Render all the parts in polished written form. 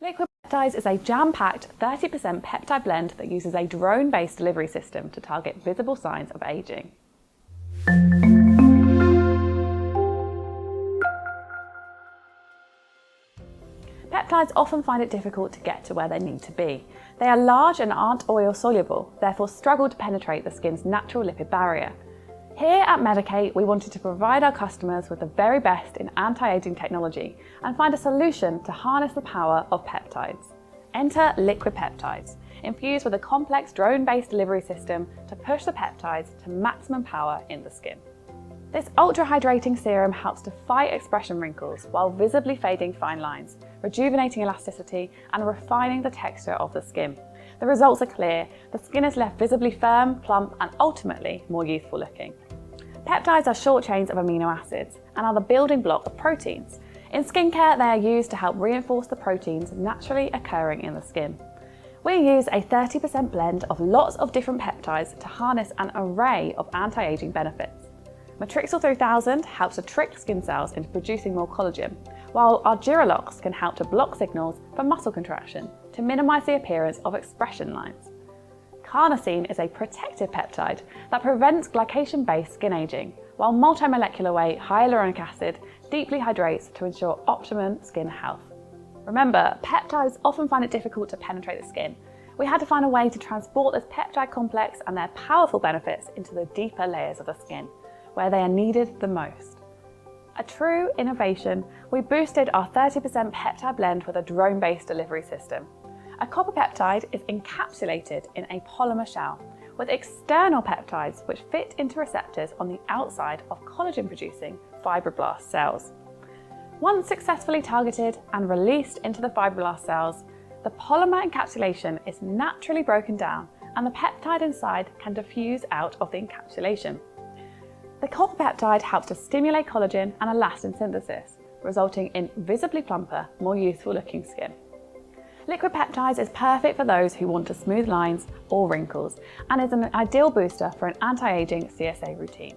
Liquid Peptides is a jam-packed 30% peptide blend that uses a drone-based delivery system to target visible signs of aging. Peptides often find it difficult to get to where they need to be. They are large and aren't oil soluble, therefore struggle to penetrate the skin's natural lipid barrier. Here at Medik8, we wanted to provide our customers with the very best in anti-aging technology and find a solution to harness the power of peptides. Enter Liquid Peptides, infused with a complex drone-based delivery system to push the peptides to maximum power in the skin. This ultra-hydrating serum helps to fight expression wrinkles while visibly fading fine lines, rejuvenating elasticity and refining the texture of the skin. The results are clear. The skin is left visibly firm, plump and ultimately more youthful looking. Peptides are short chains of amino acids and are the building block of proteins. In skincare, they are used to help reinforce the proteins naturally occurring in the skin. We use a 30% blend of lots of different peptides to harness an array of anti-aging benefits. Matrixyl 3000 helps to trick skin cells into producing more collagen, while our Duralox can help to block signals for muscle contraction to minimise the appearance of expression lines. Carnosine is a protective peptide that prevents glycation-based skin aging, while multi-molecular weight hyaluronic acid deeply hydrates to ensure optimum skin health. Remember, peptides often find it difficult to penetrate the skin. We had to find a way to transport this peptide complex and their powerful benefits into the deeper layers of the skin, where they are needed the most. A true innovation, we boosted our 30% peptide blend with a drone-based delivery system. A copper peptide is encapsulated in a polymer shell with external peptides which fit into receptors on the outside of collagen-producing fibroblast cells. Once successfully targeted and released into the fibroblast cells, the polymer encapsulation is naturally broken down and the peptide inside can diffuse out of the encapsulation. The copper peptide helps to stimulate collagen and elastin synthesis, resulting in visibly plumper, more youthful looking skin. Liquid Peptides is perfect for those who want to smooth lines or wrinkles and is an ideal booster for an anti-aging CSA routine.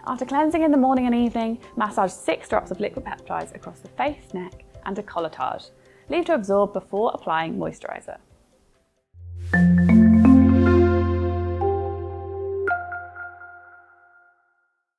After cleansing in the morning and evening, massage 6 drops of Liquid Peptides across the face, neck and decolletage. Leave to absorb before applying moisturiser.